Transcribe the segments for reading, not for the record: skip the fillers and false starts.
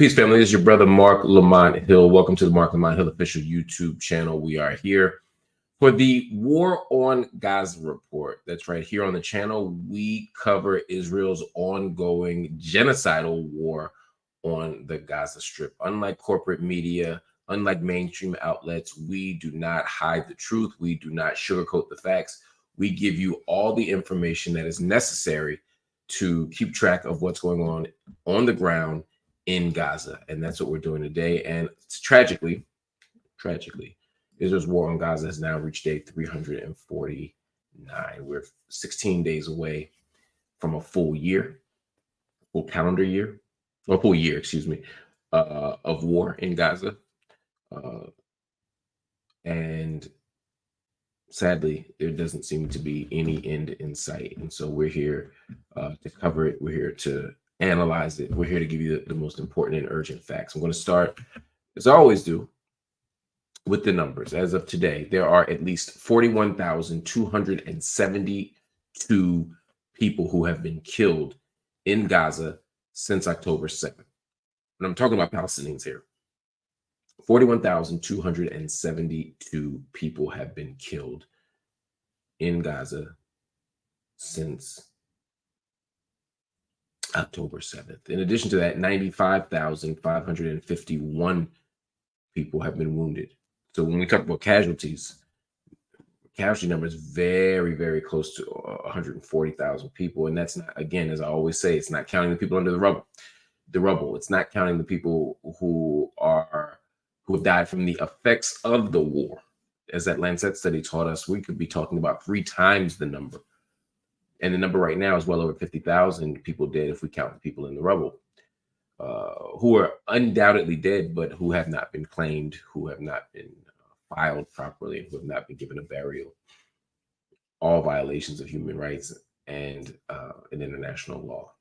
Peace, family. This is your brother, Marc Lamont Hill. Welcome to the Marc Lamont Hill official YouTube channel. We are here for the War on Gaza report. That's right. Here on the channel, we cover Israel's ongoing genocidal war on the Gaza Strip. Unlike corporate media, unlike mainstream outlets, we do not hide the truth. We do not sugarcoat the facts. We give you all the information that is necessary to keep track of what's going on the ground in Gaza. And that's what we're doing today. And tragically, Israel's war on Gaza has now reached day 349. We're 16 days away from a full calendar year, or full year, excuse me, of war in Gaza. And sadly, there doesn't seem to be any end in sight. And so we're here to cover it. We're here to analyze it. We're here to give you the most important and urgent facts. I'm going to start, as I always do, with the numbers. As of today, there are at least 41,272 people who have been killed in Gaza since October 2nd. And I'm talking about Palestinians here. 41,272 people have been killed in Gaza since October 7th. In addition to that, 95,551 people have been wounded. So when we talk about casualties, casualty number is very, very close to 140,000 people. And that's not, again, as I always say, it's not counting the people under the rubble. It's not counting the people who have died from the effects of the war. As that Lancet study taught us, we could be talking about 3 times the number. And the number right now is well over 50,000 people dead if we count the people in the rubble, who are undoubtedly dead, but who have not been claimed, who have not been filed properly, who have not been given a burial. All violations of human rights and international law.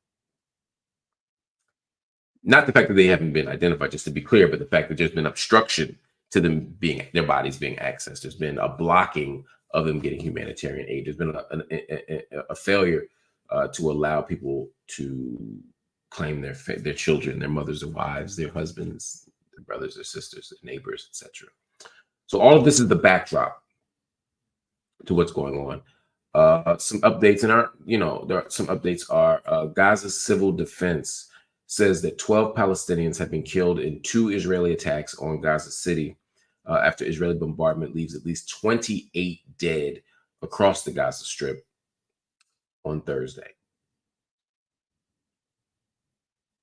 Not the fact that they haven't been identified, just to be clear, but the fact that there's been obstruction to them their bodies being accessed. There's been a blocking of them getting humanitarian aid. There's been a failure to allow people to claim their children, their mothers or wives, their husbands, their brothers or sisters, their neighbors, etc. So all of this is the backdrop to what's going on. Some updates Gaza's civil defense says that 12 Palestinians have been killed in 2 Israeli attacks on Gaza City after Israeli bombardment leaves at least 28 dead across the Gaza Strip on Thursday.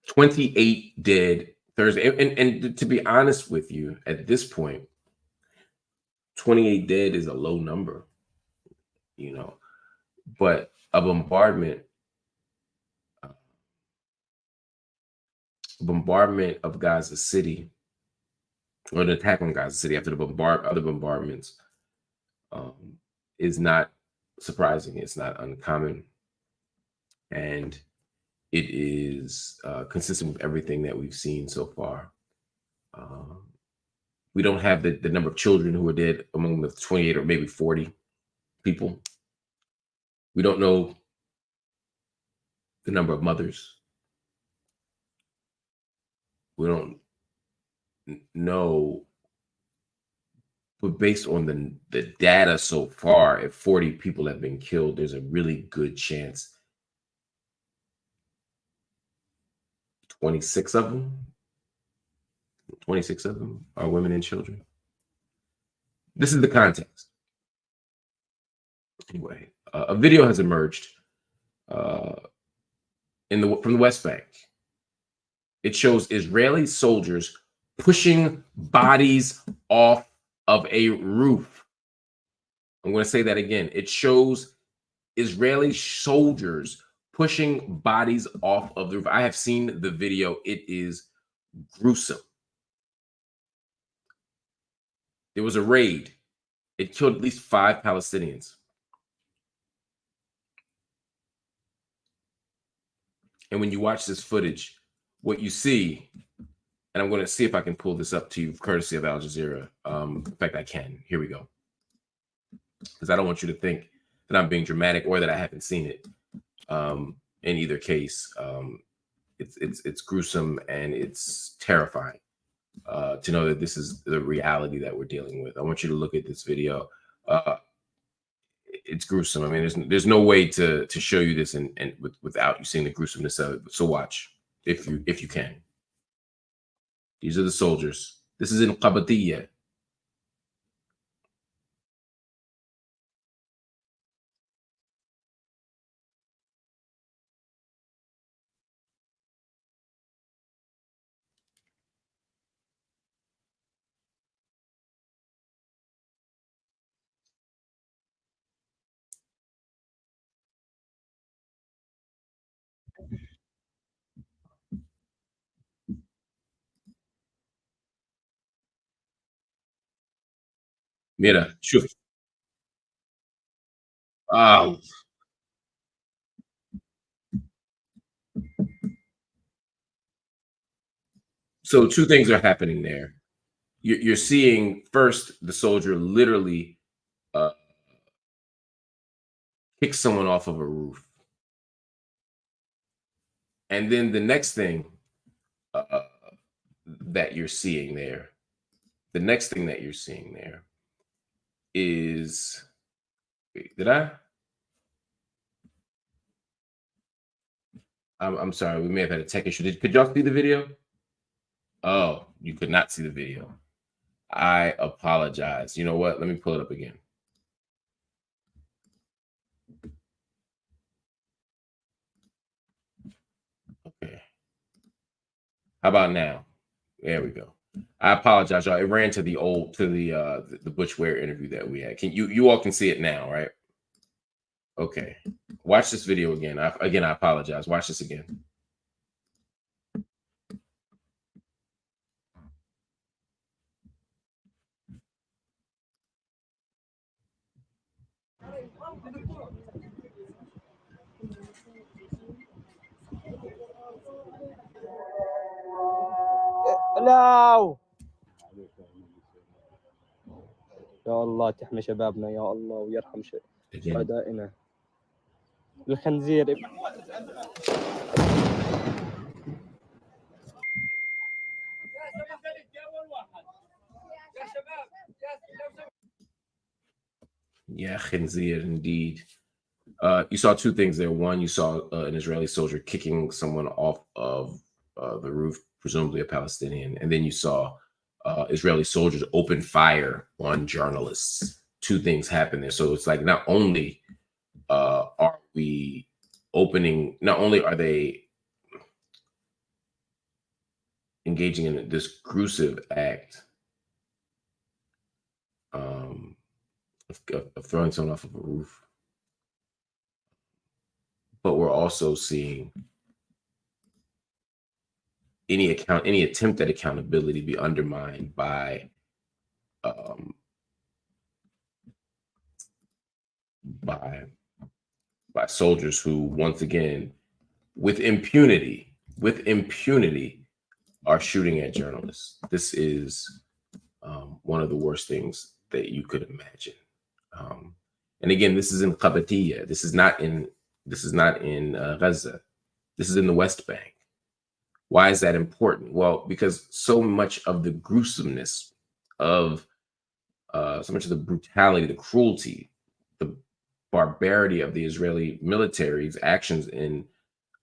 28 dead Thursday. And to be honest with you, at this point, 28 dead is a low number, but a bombardment of Gaza City, or an attack on Gaza City after the other bombardments, is not surprising. It's not uncommon, and it is consistent with everything that we've seen so far. We don't have the number of children who are dead among the 28 or maybe 40 people. We don't know the number of mothers. We don't know, but based on the data so far, if 40 people have been killed, there's a really good chance 26 of them are women and children. This is the context. Anyway, a video has emerged from the West Bank. It shows Israeli soldiers pushing bodies off of a roof. I'm going to say that again. It shows Israeli soldiers pushing bodies off of the roof. I have seen the video. It is gruesome. There was a raid. It killed at least 5 Palestinians. And when you watch this footage, what you see, and I'm going to see if I can pull this up to you, courtesy of Al Jazeera. In fact, I can. Here we go. Because I don't want you to think that I'm being dramatic or that I haven't seen it. In either case, it's gruesome and it's terrifying to know that this is the reality that we're dealing with. I want you to look at this video. It's gruesome. I mean, there's no way to show you this and without you seeing the gruesomeness of it. So watch if you can. These are the soldiers. This is in Qabatiyya. Mira, shuf. Oh, so two things are happening there. You're seeing first the soldier literally uh, kick someone off of a roof, and then the next thing uh, that you're seeing there, the next thing that you're seeing there is, wait, did I? I'm sorry, we may have had a tech issue. Could y'all see the video? Oh, you could not see the video. I apologize. You know what? Let me pull it up again. Okay. How about now? There we go. I apologize, y'all. It ran to the Butch Ware interview that we had. Can you all can see it now, right? Okay. Watch this video again. I apologize. Watch this again. لا يا الله تحمي شبابنا يا الله ويرحم Again. شهدائنا الخنزير. Yeah, khinzir indeed. You saw two things there. One, you saw an Israeli soldier kicking someone off of the roof, presumably a Palestinian, and then you saw Israeli soldiers open fire on journalists. Two things happen there. So it's like not only are we opening, not only are they engaging in this gruesome act of throwing someone off of a roof, but we're also seeing any attempt at accountability be undermined by um, by soldiers who, once again, with impunity, are shooting at journalists. This is one of the worst things that you could imagine. And again, this is in Qabatiyya. This is not in Gaza. This is in the West Bank. Why is that important? Well, because so much of the gruesomeness of so much of the brutality, the cruelty, the barbarity of the Israeli military's actions in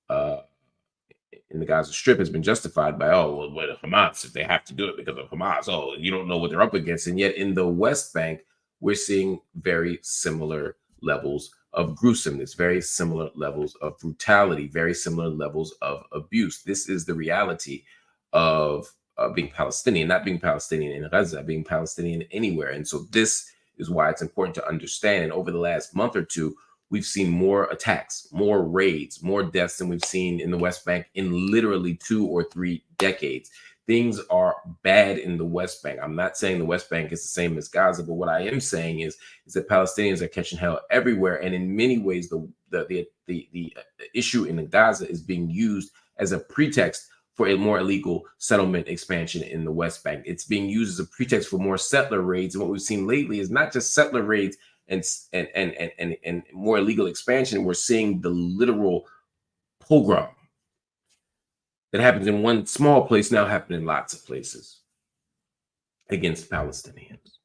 the Gaza Strip has been justified by, oh, well, what Hamas, if they have to do it because of Hamas, oh, you don't know what they're up against. And yet in the West Bank, we're seeing very similar levels of gruesomeness, very similar levels of brutality, very similar levels of abuse. This is the reality of being Palestinian, not being Palestinian in Gaza, being Palestinian anywhere. And so this is why it's important to understand. And over the last month or two, we've seen more attacks, more raids, more deaths than we've seen in the West Bank in literally 2 or 3 decades. Things are bad in the West Bank. I'm not saying the West Bank is the same as Gaza, but what I am saying is that Palestinians are catching hell everywhere. And in many ways, the issue in Gaza is being used as a pretext for a more illegal settlement expansion in the West Bank. It's being used as a pretext for more settler raids. And what we've seen lately is not just settler raids and more illegal expansion. We're seeing the literal pogrom that happens in one small place now happen in lots of places against Palestinians.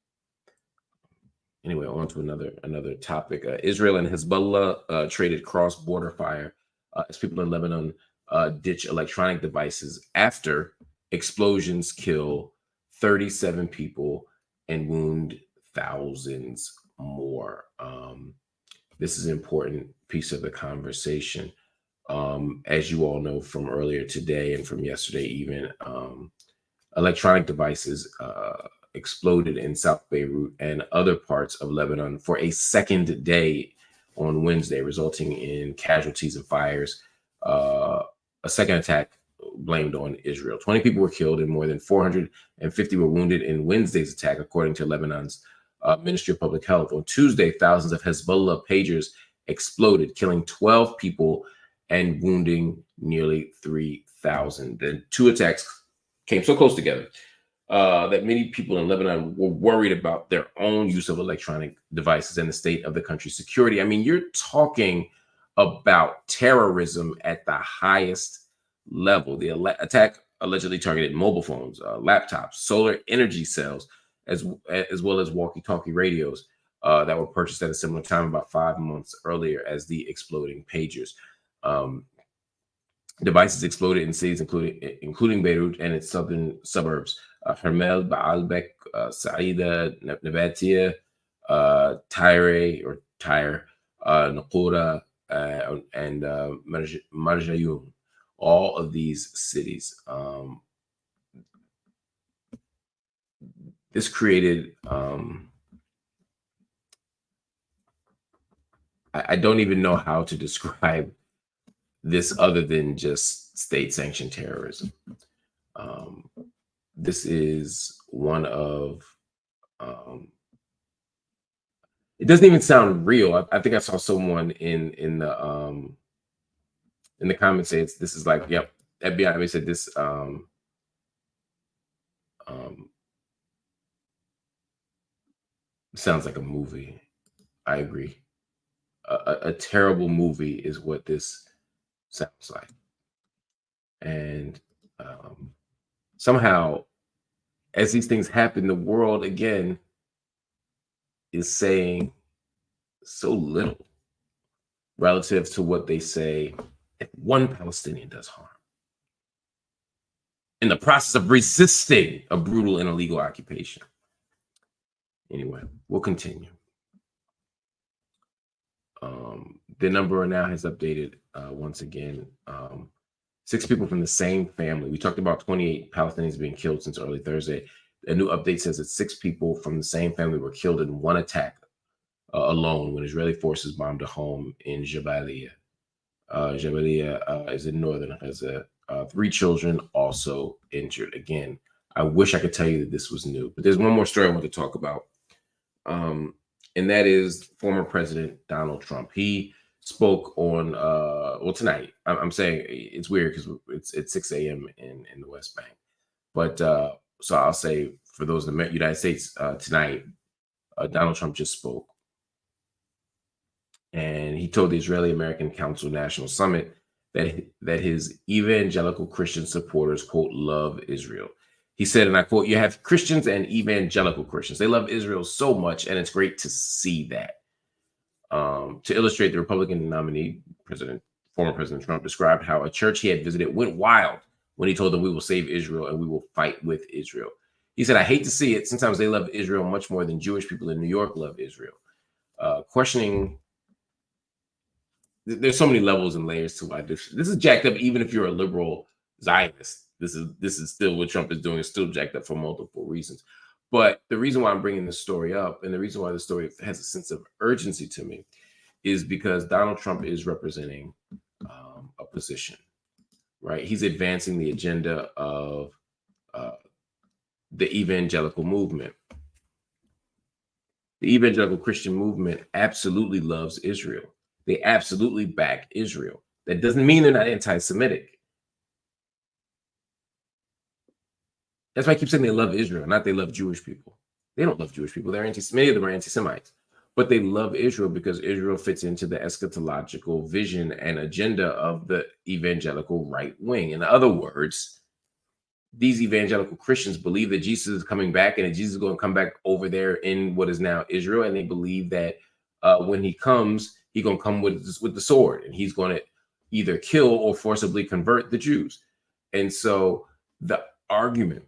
Anyway, on to another topic. Israel and Hezbollah traded cross-border fire as people in Lebanon ditch electronic devices after explosions kill 37 people and wound thousands more. This is an important piece of the conversation. As you all know from earlier today and from yesterday even, electronic devices exploded in South Beirut and other parts of Lebanon for a second day on Wednesday, resulting in casualties and fires. A second attack blamed on Israel. 20 people were killed and more than 450 were wounded in Wednesday's attack, according to Lebanon's Ministry of Public Health. On Tuesday, thousands of Hezbollah pagers exploded, killing 12 people and wounding nearly 3,000. The two attacks came so close together that many people in Lebanon were worried about their own use of electronic devices and the state of the country's security. I mean, you're talking about terrorism at the highest level. The attack allegedly targeted mobile phones, laptops, solar energy cells, as well as walkie-talkie radios that were purchased at a similar time about 5 months earlier as the exploding pagers. Devices exploded in cities including Beirut and its southern suburbs. Hermel, Baalbek, Saida, Nabatia, Tyre, Naqoura, and Marjayoun. All of these cities. This created, I don't even know how to describe this other than just state-sanctioned terrorism. This is one of, it doesn't even sound real. I think I saw someone in the comments say this is like, yep, FBI. They said this sounds like a movie. I agree. A terrible movie is what this sounds like. And somehow, as these things happen, the world again is saying so little relative to what they say if one Palestinian does harm in the process of resisting a brutal and illegal occupation. Anyway, we'll continue. The number now has updated once again. 6 people from the same family. We talked about 28 Palestinians being killed since early Thursday. A new update says that 6 people from the same family were killed in one attack alone when Israeli forces bombed a home in Jabalia. Jabalia is in northern Gaza. 3 children also injured. Again, I wish I could tell you that this was new, but there's one more story I want to talk about. And that is former President Donald Trump. He spoke on, tonight. I'm saying it's weird because it's 6 a.m. in the West Bank. But so I'll say for those in the United States tonight, Donald Trump just spoke. And he told the Israeli American Council National Summit that his evangelical Christian supporters, quote, love Israel. He said, and I quote, "You have Christians and evangelical Christians. They love Israel so much, and it's great to see that." To illustrate, the Republican nominee, former President Trump, described how a church he had visited went wild when he told them, "We will save Israel and we will fight with Israel." He said, "I hate to see it. Sometimes they love Israel much more than Jewish people in New York love Israel." Questioning, there's so many levels and layers to why this is jacked up. Even if you're a liberal Zionist, this is still what Trump is doing. Is still jacked up for multiple reasons. But the reason why I'm bringing this story up, and the reason why the story has a sense of urgency to me, is because Donald Trump is representing a position, right? He's advancing the agenda of the evangelical movement. The evangelical Christian movement absolutely loves Israel. They absolutely back Israel. That doesn't mean they're not anti-Semitic. That's why I keep saying they love Israel, not they love Jewish people. They don't love Jewish people. Many of them are anti-Semites. but they love Israel because Israel fits into the eschatological vision and agenda of the evangelical right wing. In other words, these evangelical Christians believe that Jesus is coming back and that Jesus is going to come back over there in what is now Israel. And they believe that when he comes, he's going to come with the sword, and he's going to either kill or forcibly convert the Jews. And so the argument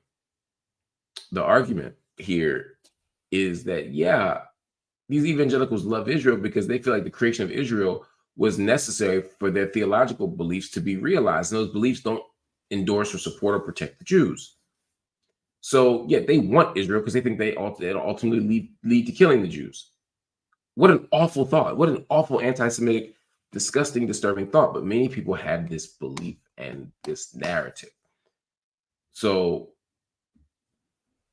here is that, yeah, these evangelicals love Israel because they feel like the creation of Israel was necessary for their theological beliefs to be realized. And those beliefs don't endorse or support or protect the Jews. So, yeah, they want Israel because they think it'll ultimately lead to killing the Jews. What an awful thought. What an awful anti-Semitic, disgusting, disturbing thought. But many people have this belief and this narrative. So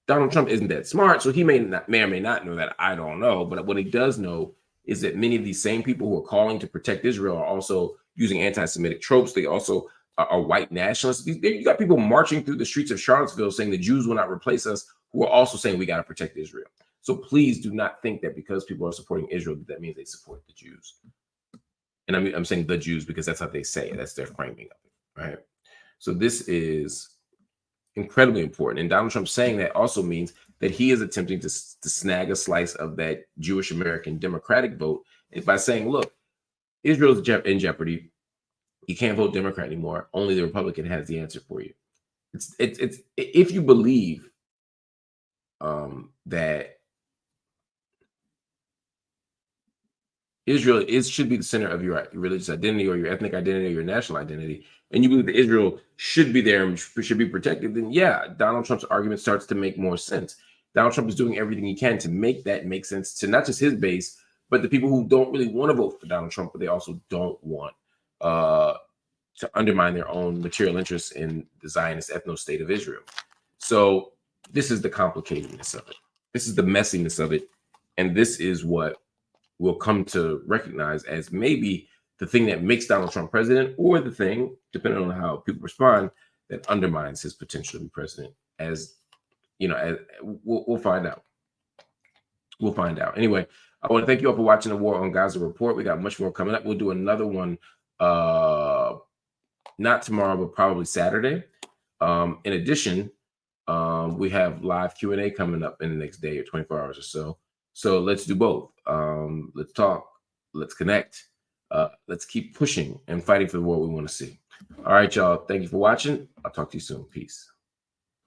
Donald Trump isn't that smart, so he may or may not know that. I don't know. But what he does know is that many of these same people who are calling to protect Israel are also using anti-Semitic tropes. They also are white nationalists. You got people marching through the streets of Charlottesville saying the Jews will not replace us, who are also saying we got to protect Israel. So please do not think that because people are supporting Israel, that means they support the Jews. And I'm saying the Jews because that's how they say it. That's their framing of it, right? So this is incredibly important. And Donald Trump saying that also means that he is attempting to snag a slice of that Jewish American Democratic vote by saying, look, Israel's in jeopardy. You can't vote Democrat anymore. Only the Republican has the answer for you. It's if you believe that Israel should be the center of your religious identity or your ethnic identity or your national identity, and you believe that Israel should be there and should be protected, then yeah, Donald Trump's argument starts to make more sense. Donald Trump is doing everything he can to make that make sense to not just his base, but the people who don't really want to vote for Donald Trump, but they also don't want to undermine their own material interests in the Zionist ethno-state of Israel. So this is the complicatedness of it. This is the messiness of it. And this is what we'll come to recognize as maybe the thing that makes Donald Trump president, or the thing, depending on how people respond, that undermines his potential to be president. As you know, we'll find out. We'll find out. Anyway, I want to thank you all for watching the War on Gaza report. We got much more coming up. We'll do another one, not tomorrow, but probably Saturday. In addition, we have live Q&A coming up in the next day or 24 hours or so. So let's do both. Let's talk. Let's connect. Let's keep pushing and fighting for the world we want to see. All right, y'all. Thank you for watching. I'll talk to you soon. Peace.